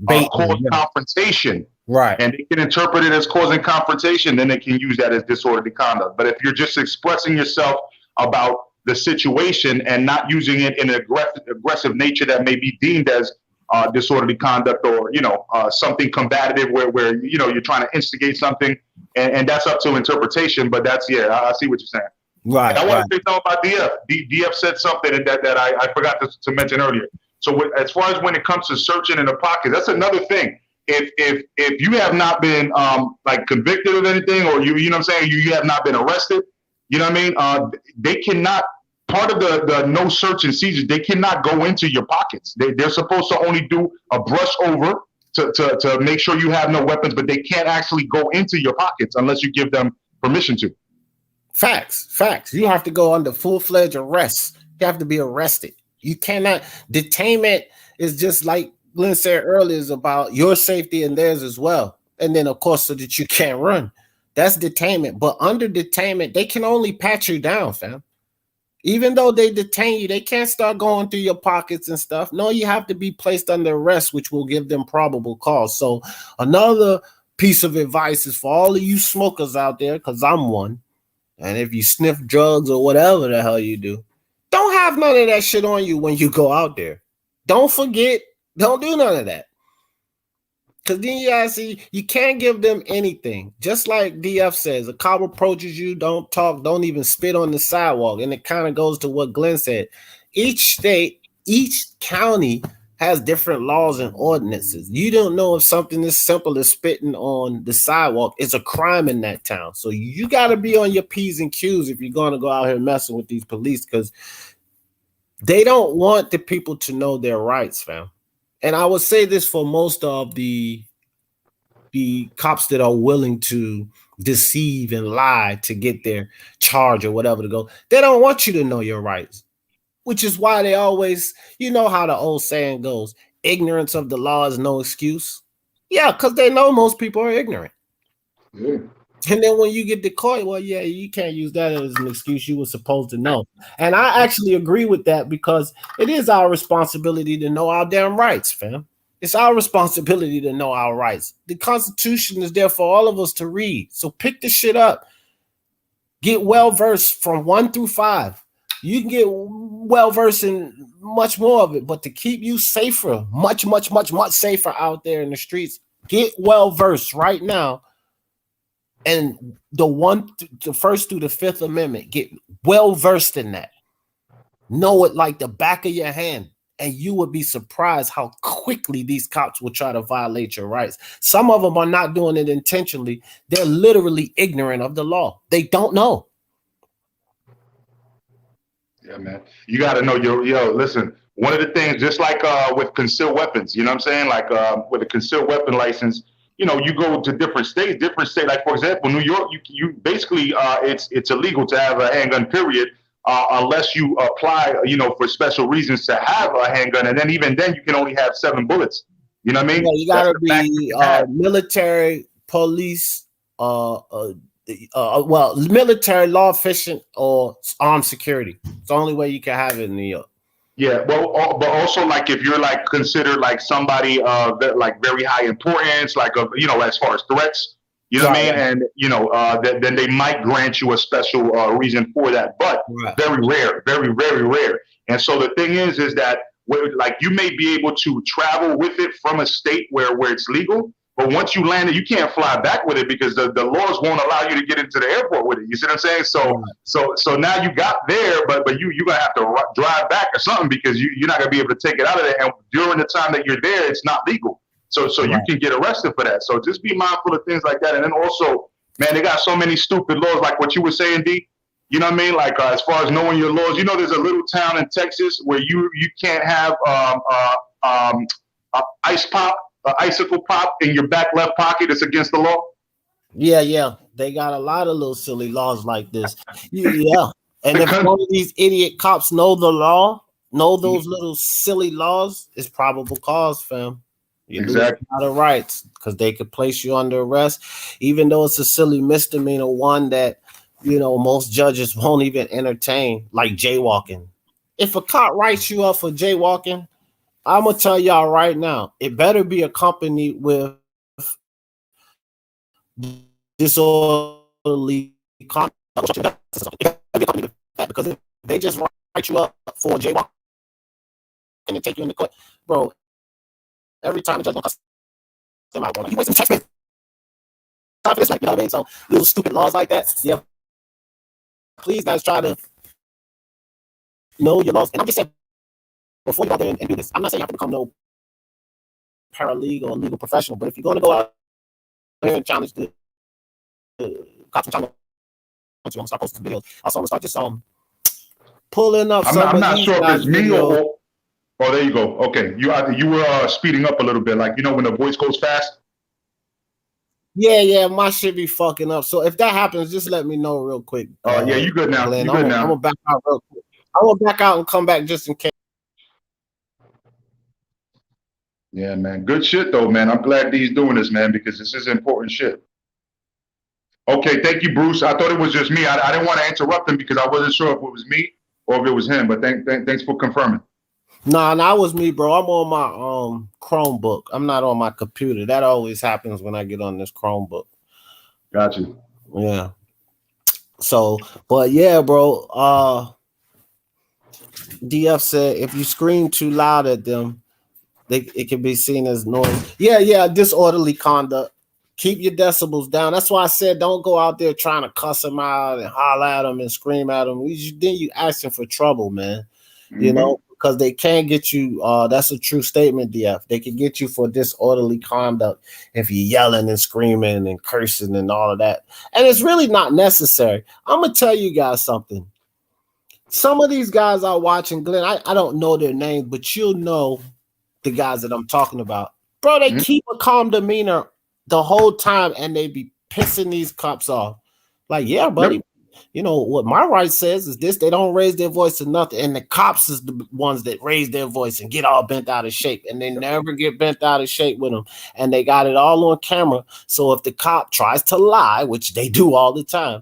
cause confrontation. Right. And they can interpret it as causing confrontation, then they can use that as disorderly conduct. But if you're just expressing yourself about the situation and not using it in an aggressive nature that may be deemed as disorderly conduct, or, you know, something combative where, you know, you're trying to instigate something, and that's up to interpretation. But that's, yeah, I see what you're saying. Right. And I want to say something about DF. DF said something that I forgot to mention earlier. So as far as when it comes to searching in the pocket, that's another thing. If you have not been like convicted of anything, or you know what I'm saying, you have not been arrested, you know what I mean, they cannot, part of the no search and seizure, they cannot go into your pockets. They're supposed to only do a brush over to make sure you have no weapons, but they can't actually go into your pockets unless you give them permission to. Facts. You have to go under full-fledged arrest. You have to be arrested. You cannot. Detainment is just like Glenn said earlier, is about your safety and theirs as well. And then, of course, so that you can't run. That's detainment. But under detainment, they can only pat you down, fam. Even though they detain you, they can't start going through your pockets and stuff. No, you have to be placed under arrest, which will give them probable cause. So another piece of advice is for all of you smokers out there, because I'm one, and if you sniff drugs or whatever the hell you do, don't have none of that shit on you when you go out there. Don't forget. Don't do none of that. Because then you gotta see, you can't give them anything. Just like DF says, a cop approaches you, don't talk, don't even spit on the sidewalk. And it kind of goes to what Glenn said. Each state, each county has different laws and ordinances. You don't know if something as simple as spitting on the sidewalk is a crime in that town. So you got to be on your P's and Q's if you're going to go out here messing with these police, because they don't want the people to know their rights, fam. And I would say this for most of the cops that are willing to deceive and lie to get their charge or whatever to go. They don't want you to know your rights, which is why they always, you know how the old saying goes, ignorance of the law is no excuse. Yeah, because they know most people are ignorant. Yeah. And then when you get the court, well, yeah, you can't use that as an excuse. You were supposed to know. And I actually agree with that, because it is our responsibility to know our damn rights, fam. It's our responsibility to know our rights. The Constitution is there for all of us to read. So pick the shit up. Get well-versed from 1 through 5. You can get well-versed in much more of it, but to keep you safer, much safer out there in the streets, get well-versed right now. And the first through the Fifth Amendment, get well-versed in that. Know it like the back of your hand. And you would be surprised how quickly these cops will try to violate your rights. Some of them are not doing it intentionally. They're literally ignorant of the law. They don't know. Yeah, man. You got to know listen, one of the things, just like with concealed weapons, you know what I'm saying? Like with a concealed weapon license, you know, you go to different states, like, for example, New York, you basically, it's illegal to have a handgun, period. Unless you apply, you know, for special reasons to have a handgun. And then even then, you can only have 7 bullets. You know what I mean? Yeah, you got to be military, police, military, law enforcement, or armed security. It's the only way you can have it in New York. Yeah, well, but also, like, if you're like considered like somebody that like very high importance, like you know, as far as threats. You know what I mean? And, you know, then they might grant you a special reason for that, but very rare, very, very rare. And so the thing is that, like, you may be able to travel with it from a state where it's legal, but once you land it, you can't fly back with it, because the laws won't allow you to get into the airport with it. You see what I'm saying? So now you got there, but you're going to have to drive back or something, because you're not going to be able to take it out of there. And during the time that you're there, it's not legal. So you can get arrested for that. So just be mindful of things like that. And then also, man, they got so many stupid laws, like what you were saying, D. You know what I mean? Like as far as knowing your laws, you know, there's a little town in Texas where you can't have icicle pop in your back left pocket. It's against the law. Yeah. They got a lot of little silly laws like this. Yeah. And if one of these idiot cops know the law, know those little silly laws, it's probable cause, fam. You lose a lot of rights, because they could place you under arrest, even though it's a silly misdemeanor, one that, you know, most judges won't even entertain, like jaywalking. If a cop writes you up for jaywalking, I'm gonna tell y'all right now, it better be accompanied with disorderly conduct, because if they just write you up for jaywalking and take you into court, bro. Every time the judge wants them out, you waste some taxpayer time for this, like, you know what I mean? So little stupid laws like that, yeah. Please, guys, try to know your laws. And I'm just saying, before you go out there and do this, I'm not saying you have to become no paralegal or legal professional, but if you're going to go out there and challenge the cops and challenge you, I'm start posting videos. Also, I'm gonna start just pulling up. I'm not sure if it's me or oh, there you go. Okay, you were speeding up a little bit, like when the voice goes fast. Yeah, my shit be fucking up. So if that happens, just let me know real quick. Yeah, you good now. Glenn. You good now. I'm gonna back out real quick. I'm gonna back out and come back just in case. Yeah, man. Good shit though, man. I'm glad he's doing this, man, because this is important shit. Okay, thank you, Bruce. I thought it was just me. I didn't want to interrupt him because I wasn't sure if it was me or if it was him. But thanks for confirming. Nah, it was me, bro. I'm on my Chromebook. I'm not on my computer. That always happens when I get on this Chromebook. Gotcha. Yeah. So, but yeah, bro. DF said if you scream too loud at them, it can be seen as noise. Yeah, disorderly conduct. Keep your decibels down. That's why I said don't go out there trying to cuss them out and holler at them and scream at them. Then you asking for trouble, man. Mm-hmm. Because they can't get you. That's a true statement, DF. They can get you for disorderly conduct if you're yelling and screaming and cursing and all of that. And it's really not necessary. I'm gonna tell you guys something. Some of these guys are watching, Glenn. I don't know their names, but you'll know the guys that I'm talking about. Bro, they keep a calm demeanor the whole time, and they be pissing these cops off. Like, yeah, buddy. Yep. What my right says is this: they don't raise their voice to nothing, and the cops is the ones that raise their voice and get all bent out of shape, and they never get bent out of shape with them, and they got it all on camera. So if the cop tries to lie, which they do all the time,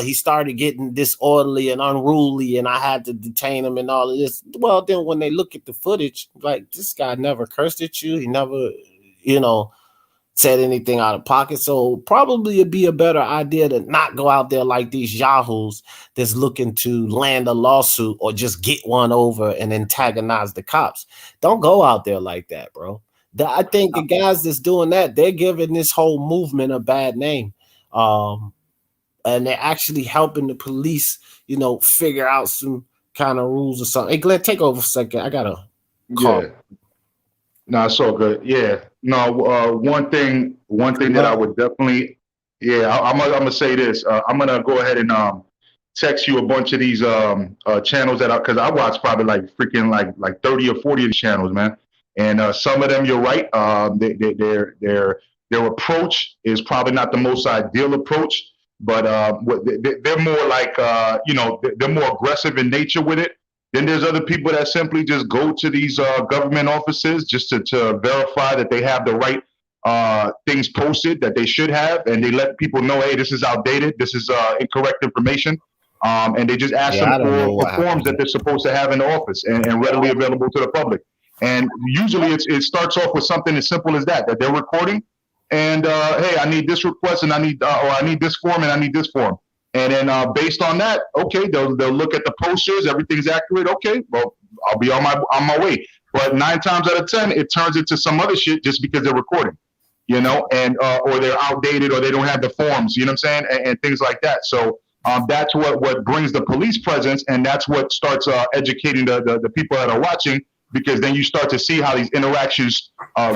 he started getting disorderly and unruly, and I had to detain him and all of this. Well, then when they look at the footage, like, this guy never cursed at you, he never, said anything out of pocket. So probably it'd be a better idea to not go out there like these yahoos that's looking to land a lawsuit or just get one over and antagonize the cops. Don't go out there like that, bro. I think the guys that's doing that, they're giving this whole movement a bad name. And they're actually helping the police, figure out some kind of rules or something. Hey, Glenn, take over for a second. I got a call. Yeah. No, it's all good. Yeah. No, one thing that I would definitely, I'm gonna say this. I'm gonna go ahead and text you a bunch of these channels because I watch probably like freaking like 30 or 40 of these channels, man. And some of them, you're right. Their approach is probably not the most ideal approach, but they're more like they're more aggressive in nature with it. Then there's other people that simply just go to these government offices just to verify that they have the right things posted that they should have, and they let people know, hey, this is outdated, this is incorrect information, and they just ask them for forms that they're supposed to have in the office and readily available to the public. And usually it starts off with something as simple as that they're recording, and hey, I need this request, and I need this form, and I need this form. And then based on that, okay, they'll look at the posters, everything's accurate. Okay, well, I'll be on my way. But 9 times out of 10, it turns into some other shit just because they're recording, and or they're outdated or they don't have the forms, you know what I'm saying, and things like that. So that's what brings the police presence, and that's what starts educating the people that are watching, because then you start to see how these interactions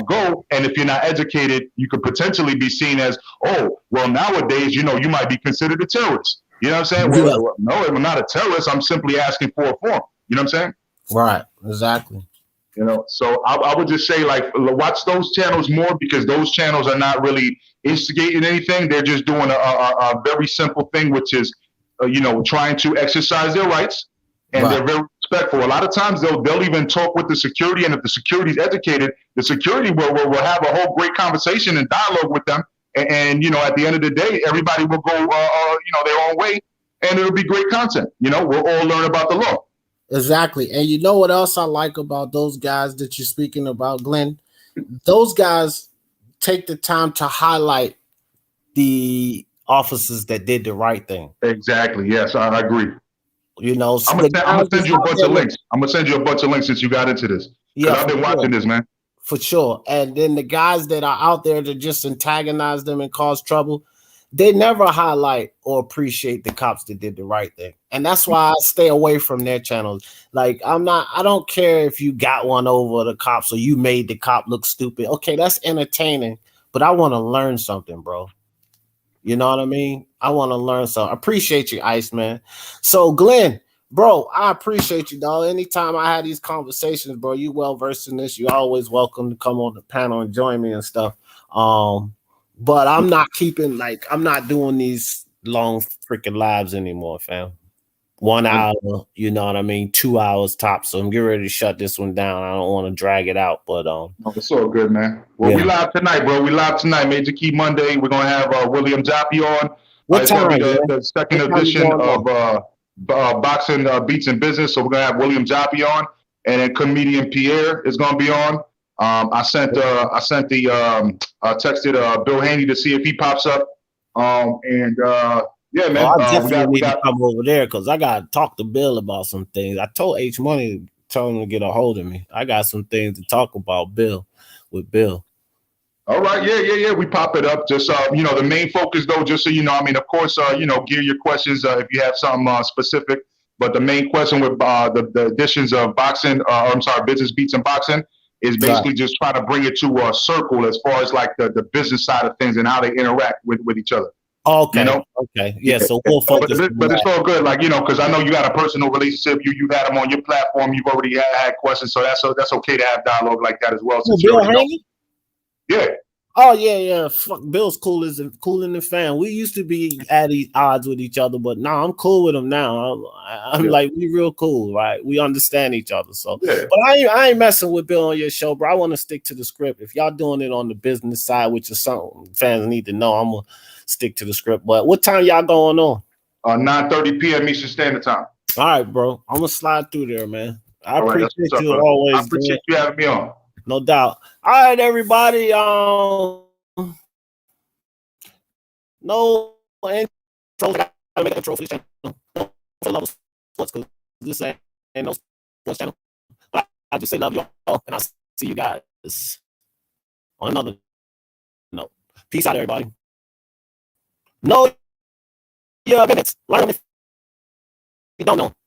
go. And if you're not educated, you could potentially be seen as, oh, well, nowadays, you might be considered a terrorist. You know what I'm saying? Well, no, I'm not a terrorist. I'm simply asking for a form. You know what I'm saying? Right. Exactly. So I would just say, like, watch those channels more, because those channels are not really instigating anything. They're just doing a very simple thing, which is, trying to exercise their rights. And they're very respectful. A lot of times they'll even talk with the security, and if the security's educated, the security will have a whole great conversation and dialogue with them. And at the end of the day, everybody will go their own way, and it'll be great content. We'll all learn about the law. Exactly. And you know what else I like about those guys that you're speaking about, Glenn? Those guys take the time to highlight the officers that did the right thing. Exactly. Yes, I agree. So I'm gonna send you a bunch of links. I'm gonna send you a bunch of links since you got into this. Yeah, I've been watching this, man. For sure. And then the guys that are out there to just antagonize them and cause trouble, they never highlight or appreciate the cops that did the right thing. And that's why I stay away from their channels. Like, I don't care if you got one over the cops or you made the cop look stupid. Okay, that's entertaining, but I want to learn something, bro. You know what I mean? I want to learn something. Appreciate you, Iceman. So, Glenn, bro, I appreciate you, dog. Anytime I had these conversations, bro, you well versed in this. You're always welcome to come on the panel and join me and stuff. But I'm not doing these long freaking lives anymore, fam. 1 hour, you know what I mean? 2 hours tops. So I'm getting ready to shut this one down. I don't want to drag it out, but no, it's all good, man. Well, we live tonight, bro. We live tonight, Major Key Monday. We're gonna have William Jaffe on. What time? It's gonna be the second edition of Boxing Beats and Business. So we're gonna have William Jaffe on, and then comedian Pierre is gonna be on. I texted Bill Haney to see if he pops up. Yeah, man. I definitely need to come over there because I got to talk to Bill about some things. I told H Money to tell him to get a hold of me. I got some things to talk about with Bill. All right, yeah. We pop it up. Just the main focus though, just so you know, I mean, of course, gear your questions if you have something specific. But the main question with the editions of Business Beats and Boxing is basically just try to bring it to a circle as far as like the business side of things and how they interact with each other. Okay. You know? Okay. Yeah. So we'll focus. But it's all good, like because I know you got a personal relationship. You've had them on your platform. You've already had questions, so that's okay to have dialogue like that as well. Bill Haney? Yeah. Oh yeah. Fuck, Bill's cool in the fan. We used to be at odds with each other, but now I'm cool with him now. I'm like, we real cool, right? We understand each other. So, but I ain't messing with Bill on your show, bro. I want to stick to the script. If y'all doing it on the business side, which is something fans need to know, I'm gonna stick to the script. But what time y'all going on? 9:30 p.m. Eastern Standard Time. All right, bro. I'm gonna slide through there, man. I appreciate you always. I appreciate you having me on. No doubt. All right, everybody. No intro. I gotta make an intro for this channel. No, for love of sports, because this ain't no sports channel. But I just say love y'all, and I'll see you guys on another note. Peace out, everybody. Know your minutes. Learn if you don't know.